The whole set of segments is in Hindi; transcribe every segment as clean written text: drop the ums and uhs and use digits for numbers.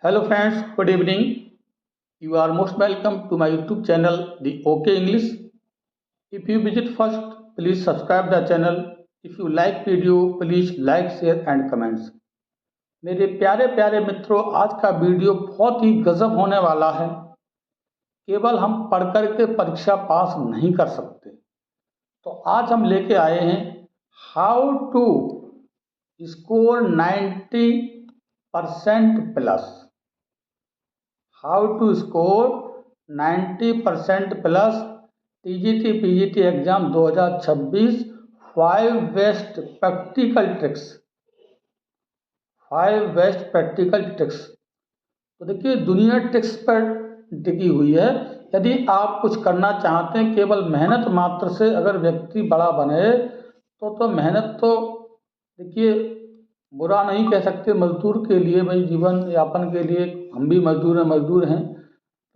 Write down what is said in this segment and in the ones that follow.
Hello friends, good evening. You are most welcome to my YouTube channel, The OK English. If you visit first, please subscribe the channel. If you like video, please like, share and comments. मेरे प्यारे प्यारे मित्रों, आज का वीडियो बहुत ही गजब होने वाला है। केवल हम पढ़ कर के परीक्षा पास नहीं कर सकते, तो आज हम लेके आए हैं how to score 90% plus. How to score 90% plus TGT PGT exam 2026 5 best practical tricks. तो देखिए, दुनिया ट्रिक्स पर टिकी हुई है। यदि आप कुछ करना चाहते हैं केवल मेहनत मात्र से, अगर व्यक्ति बड़ा बने तो मेहनत तो देखिए बुरा नहीं कह सकते। मजदूर के लिए, भाई जीवन यापन के लिए हम भी मजदूर हैं,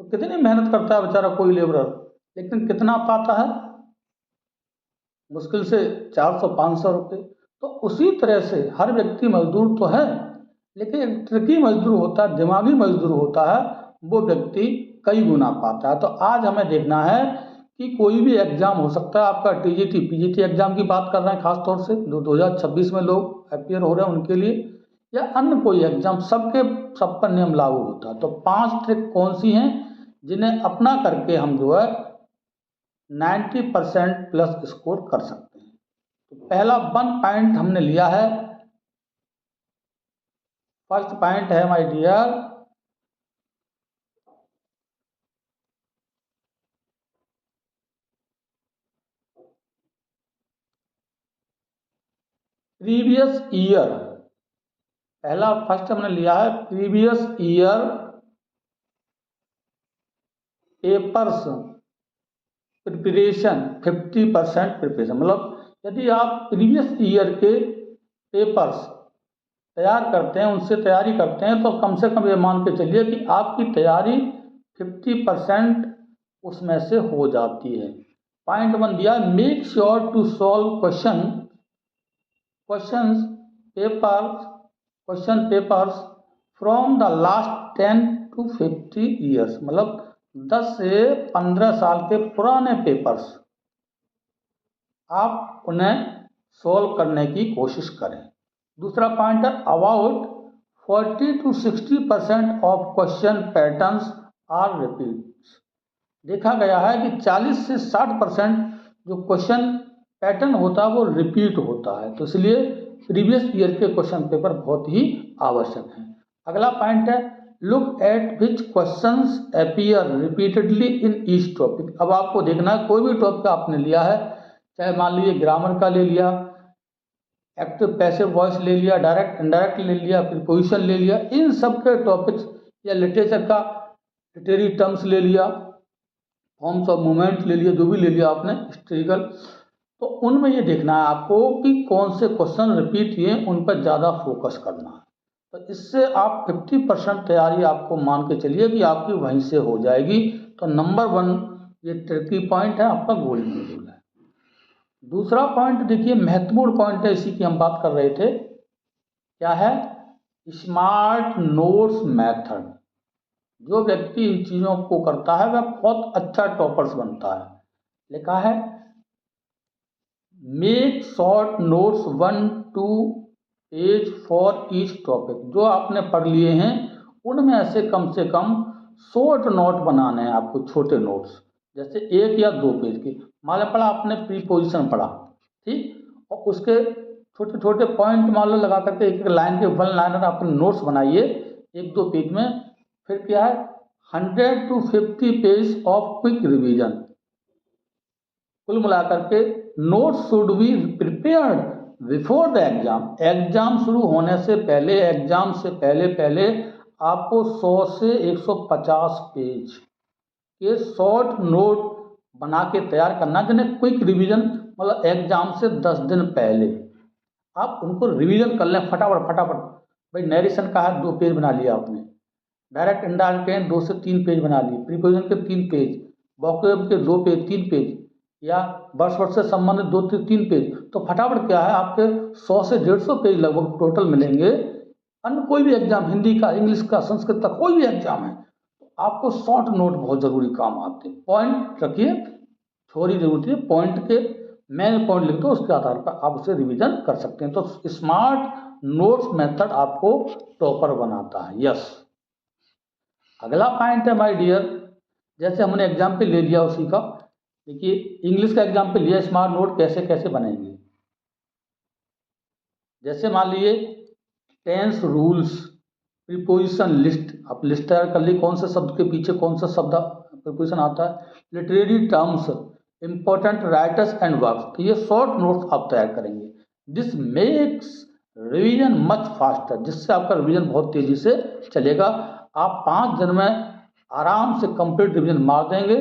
तो कितनी मेहनत करता है बेचारा कोई लेबरर, लेकिन कितना पाता है? मुश्किल से 400-500 रुपये। तो उसी तरह से हर व्यक्ति मजदूर तो है, लेकिन एक ट्रिकी मजदूर होता है, दिमागी मजदूर होता है, वो व्यक्ति कई गुना पाता है। तो आज हमें देखना है कि कोई भी एग्जाम हो सकता है, आपका टीजीटी पीजीटी एग्जाम की बात कर रहे हैं खास तौर से, जो 2026 में लोग अपियर हो रहे हैं उनके लिए, या अन्य कोई एग्जाम, सब पर नियम लागू होता है। तो 5 ट्रिक कौन सी हैं जिन्हें अपना करके हम जो है 90% प्लस स्कोर कर सकते हैं। तो पहला 1 पॉइंट हमने लिया है। फर्स्ट पॉइंट है माय डियर, प्रीवियस ईयर। पहला फर्स्ट हमने लिया है previous year papers preparation 50% preparation. मतलब यदि आप प्रीवियस ईयर के पेपर्स तैयार करते हैं, उनसे तैयारी करते हैं, तो कम से कम ये मान के चलिए कि आपकी तैयारी 50% उसमें से हो जाती है। पॉइंट 1 दिया, make sure to solve question papers from the last 10 to 50 years. मतलब 10 से 15 साल के पुराने पेपर्स आप उन्हें सॉल्व करने की कोशिश करें। दूसरा पॉइंट है, about 40 to 60% of question patterns are repeats. देखा गया है कि 40 से 60% जो क्वेश्चन पैटर्न होता है वो रिपीट होता है, तो इसलिए प्रीवियस ईयर के क्वेश्चन पेपर बहुत ही आवश्यक हैं। अगला पॉइंट है, look at which questions appear repeatedly in each topic. अब आपको देखना है, कोई भी टॉपिक आपने लिया है, चाहे मान लीजिए ग्रामर का ले लिया, एक्टिव पैसिव वॉइस ले लिया, डायरेक्ट इनडायरेक्ट ले लिया, प्रीपोजिशन ले लिया, इन सब के टॉपिक्स, या लिटरेचर का लिटरेरी टर्म्स ले लिया, फॉर्म्स ऑफ मूवमेंट ले लिया, जो भी ले लिया आपने हिस्टोरिकल, तो उनमें ये देखना है आपको कि कौन से क्वेश्चन रिपीट हुए, उन पर ज़्यादा फोकस करना है। तो इससे आप 50% तैयारी आपको मान के चलिए कि आपकी वहीं से हो जाएगी। तो नंबर 1 ये ट्रिकी पॉइंट है, आपका गोल्डन रूल है। दूसरा पॉइंट देखिए, महत्वपूर्ण पॉइंट है, इसी की हम बात कर रहे थे। क्या है? Smart notes method. जो व्यक्ति इन चीज़ों को करता है वह बहुत अच्छा टॉपर्स बनता है। लिखा है, make short notes 1-2 page for each topic. जो आपने पढ़ लिए हैं उनमें से कम शॉर्ट नोट बनाने हैं आपको, छोटे नोट्स, जैसे 1 या 2 पेज के। मान लो पढ़ा आपने प्रीपोजिशन पढ़ा, ठीक, और उसके छोटे छोटे पॉइंट मान लो लगा करके एक लाइन के 1 लाइनर अपने नोट्स बनाइए 1-2 पेज में। फिर क्या है, 100 to 50 page of quick revision. कुल मिलाकर के note should be prepared before the exam. Exam शुरू होने से पहले, एग्जाम से पहले आपको 100 से 150 पेज के शॉर्ट नोट बना के तैयार करना, जिन्हें क्विक रिवीजन, मतलब एग्जाम से 10 दिन पहले आप उनको रिवीजन कर लें फटाफट। भाई नरेशन का है 2 पेज बना लिया आपने, डायरेक्ट इंडायरेक्ट के 2 से 3 पेज बना लिए, प्रीपोजिशन के 3 पेज, वोकैब के 2 पेज 3 पेज, या वर्ड से संबंधित 2 से 3 पेज। तो फटाफट क्या है, आपके 100 से 150 पेज लगभग टोटल मिलेंगे अन्य कोई भी एग्जाम, हिंदी का, इंग्लिश का, संस्कृत का, कोई भी एग्जाम है, तो आपको शॉर्ट नोट बहुत ज़रूरी काम आते हैं। पॉइंट रखिए, थ्योरी जरूरत है, पॉइंट के मेन पॉइंट लिख दो, उसके आधार पर आप उसे रिवीजन कर सकते हैं। तो स्मार्ट नोट्स मेथड आपको टॉपर बनाता है। यस। अगला पॉइंट है माय डियर, जैसे हमने एग्जाम्पल ले लिया उसी का, देखिए इंग्लिश का एग्जाम्पल लिया, स्मार्ट नोट कैसे कैसे बनेंगे। जैसे मान लीजिए टेंस रूल्स, प्रीपोजिशन लिस्ट, आप लिस्ट तैयार कर ली, कौन से शब्द के पीछे कौन सा शब्द प्रीपोजिशन आता है, literary terms, important writers and works, तो ये शॉर्ट नोट्स आप तैयार करेंगे। This makes revision much faster, जिससे आपका रिवीजन बहुत तेजी से चलेगा। आप 5 दिन में आराम से कंप्लीट रिवीजन मार देंगे,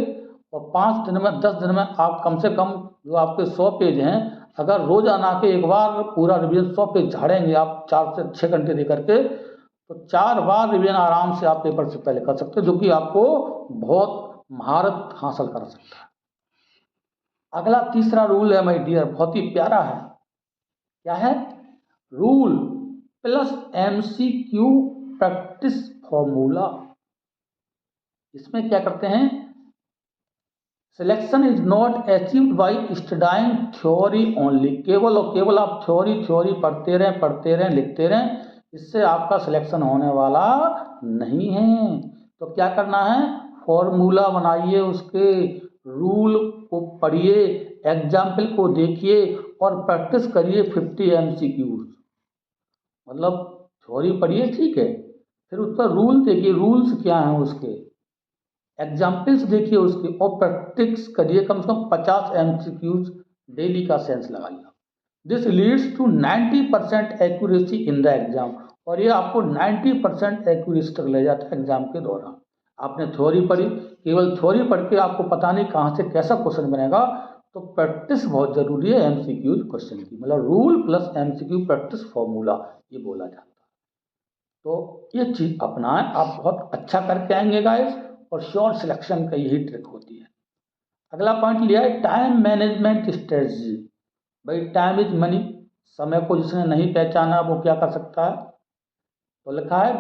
और 5 दिन में 10 दिन में आप कम से कम जो आपके 100 पेज हैं, अगर रोजाना के एक बार पूरा रिवीजन 100 पेज झाड़ेंगे आप 4 से 6 घंटे दे करके, तो 4 बार रिवीजन आराम से आप पेपर से पहले कर सकते हो, जो कि आपको बहुत महारत हासिल कर सकता है। अगला तीसरा रूल है माय डियर, बहुत ही प्यारा है। क्या है? Rule plus MCQ practice formula. इसमें क्या करते हैं, selection is not achieved by studying theory only, केवल और केवल आप थ्योरी पढ़ते रहें लिखते रहें, इससे आपका सिलेक्शन होने वाला नहीं है। तो क्या करना है, फॉर्मूला बनाइए, उसके रूल को पढ़िए, एग्जाम्पल को देखिए और प्रैक्टिस करिए 50 MCQ। मतलब थ्योरी पढ़िए, ठीक है, फिर उस पर रूल देखिए, रूल्स क्या हैं उसके, एग्जाम्पल्स देखिए उसके, और प्रैक्टिस करिए कम से कम 50 MCQs डेली का सेंस लगाइए। This leads to 90% accuracy in the exam, और ये आपको 90% एक्यूरेसी तक ले जाता है एग्जाम के दौरान। आपने थ्योरी पढ़ी, केवल थ्योरी पढ़ के आपको पता नहीं कहाँ से कैसा क्वेश्चन बनेगा, तो प्रैक्टिस बहुत जरूरी है MCQ क्वेश्चन की, मतलब rule plus MCQ practice formula ये बोला जाता है। तो ये चीज अपनाएं, आप बहुत अच्छा करके आएंगे गाइस, और श्योर सिलेक्शन का यही ट्रिक होती है। अगला पॉइंट लिया है टाइम मैनेजमेंट स्ट्रेटजी। भाई टाइम इज मनी, समय को जिसने नहीं पहचाना वो क्या कर सकता है, तो लिखा है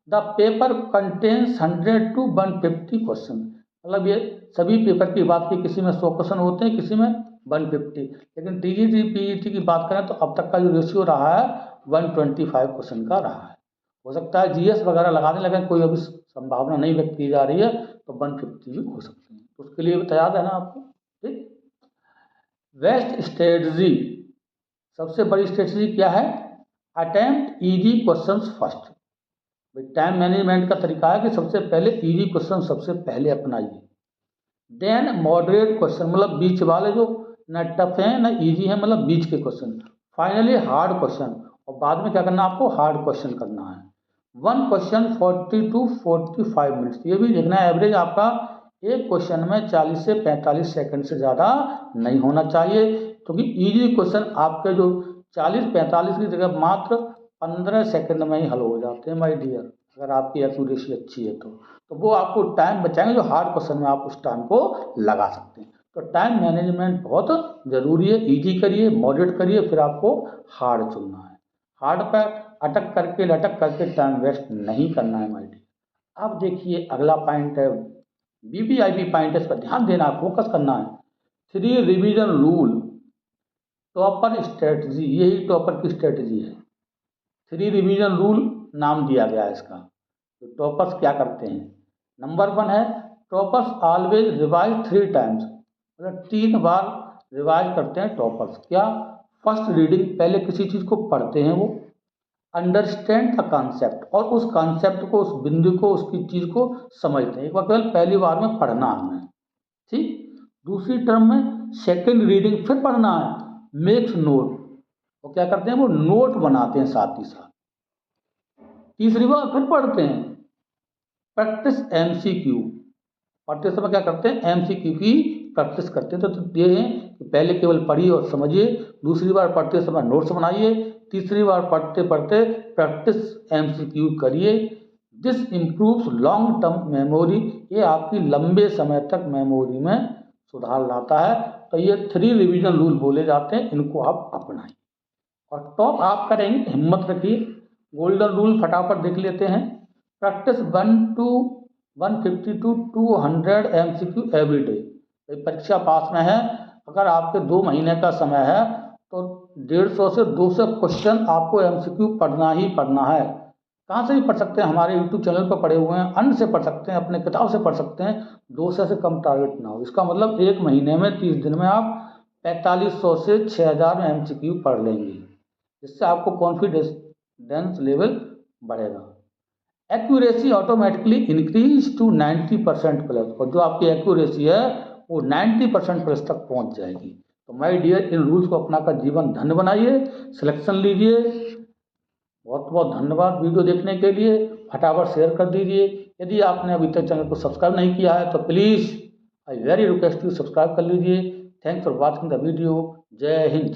the paper contains 100 to 150 question, मतलब ये सभी पेपर की बात की, किसी में 100 क्वेश्चन होते हैं, किसी में 150, लेकिन TGT PET की बात करें तो अब तक का जो रेशियो रहा है 125 क्वेश्चन का रहा है। हो सकता है GS वगैरह लगाने लगे, कोई अभी संभावना नहीं व्यक्त की जा रही है, तो 150 भी हो सकते हैं, तो उसके लिए तैयार रहना आपको। ठीक, बेस्ट स्ट्रेटजी, सबसे बड़ी स्ट्रेटजी क्या है, attempt easy questions first. Time management का तरीका है कि सबसे पहले इजी क्वेश्चन सबसे पहले अपनाइए, देन मॉडरेट क्वेश्चन, मतलब बीच वाले जो न टफ है न इजी है, मतलब बीच के क्वेश्चन, फाइनली हार्ड क्वेश्चन, और बाद में क्या करना है आपको, हार्ड क्वेश्चन करना है। 1 क्वेश्चन 40 to 45 मिनट्स, ये भी देखना है एवरेज आपका एक क्वेश्चन में 40 से 45 सेकंड से ज़्यादा नहीं होना चाहिए, क्योंकि इजी क्वेश्चन आपके जो 40-45 की जगह मात्र 15 सेकंड में ही हल हो जाते हैं माय डियर, अगर आपकी एक्यूरेसी अच्छी है तो वो आपको टाइम बचाएंगे, जो हार्ड क्वेश्चन में आप उस टाइम को लगा सकते हैं। तो टाइम मैनेजमेंट बहुत ज़रूरी है, इजी करिए, मॉडरेट करिए, फिर आपको हार्ड चुनना है। हार्ड पर अटक करके लटक करके टाइम वेस्ट नहीं करना है माय डियर। अब देखिए अगला पॉइंट है, BBIB पॉइंट है, इस पर ध्यान देना है, फोकस करना है। 3 रिवीजन रूल, टॉपर स्ट्रेटजी, यही टॉपर की स्ट्रेटजी है। 3 रिवीजन रूल नाम दिया गया है इसका। तो टॉपर्स क्या करते हैं, नंबर 1 है टॉपर्स ऑलवेज रिवाइज 3 टाइम्स, मतलब 3 बार रिवाइज करते हैं टॉपर्स। क्या, फर्स्ट रीडिंग, पहले किसी चीज़ को पढ़ते हैं वो, अंडरस्टैंड द कॉन्सेप्ट, और उस कॉन्सेप्ट को, उस बिंदु को, उसकी चीज़ को समझते हैं। एक बार केवल पहली बार में पढ़ना हमें, ठीक। दूसरी टर्म में सेकंड रीडिंग फिर पढ़ना है, मेक्स नोट, वो क्या करते हैं, वो नोट बनाते हैं साथ ही साथ। तीसरी बार फिर पढ़ते हैं, प्रैक्टिस MCQ, पढ़ते समय क्या करते हैं, MCQ की प्रैक्टिस करते हैं। तो ये है कि पहले केवल पढ़िए और समझिए, दूसरी बार पढ़ते समय नोट्स बनाइए, तीसरी बार पढ़ते पढ़ते प्रैक्टिस MCQ करिए। This improves long term memory, ये आपकी लंबे समय तक मेमोरी में सुधार लाता है। तो ये 3 रिवीजन रूल बोले जाते हैं, इनको आप अपनाएं और टॉप आप करेंगे, हिम्मत रखिए, गोल्डन रूल फटाफट देख लेते हैं। Practice 150 to 200 MCQ every day. परीक्षा पास में है, अगर आपके 2 महीने का समय है तो 150 से 200 क्वेश्चन आपको MCQ पढ़ना ही पढ़ना है। कहाँ से भी पढ़ सकते हैं, हमारे YouTube चैनल पर पढ़े हुए हैं, अन्य से पढ़ सकते हैं, अपने किताब से पढ़ सकते हैं। 200 से कम टारगेट ना हो। इसका मतलब 1 महीने में 30 दिन में आप 4500 से 6000 में MCQ पढ़ लेंगे। इससे आपको कॉन्फिडेंस लेवल बढ़ेगा। Accuracy automatically increase to 90% plus, और जो आपकी एक्यूरेसी है वो 90% प्लस तक पहुंच जाएगी। तो माय डियर, इन रूल्स को अपनाकर जीवन धन्य बनाइए, सिलेक्शन लीजिए। बहुत बहुत धन्यवाद वीडियो देखने के लिए। फटाफट शेयर कर दीजिए। यदि आपने अभी तक चैनल को सब्सक्राइब नहीं किया है तो please I very request you subscribe कर लीजिए। Thanks for watching the video. जय हिंद।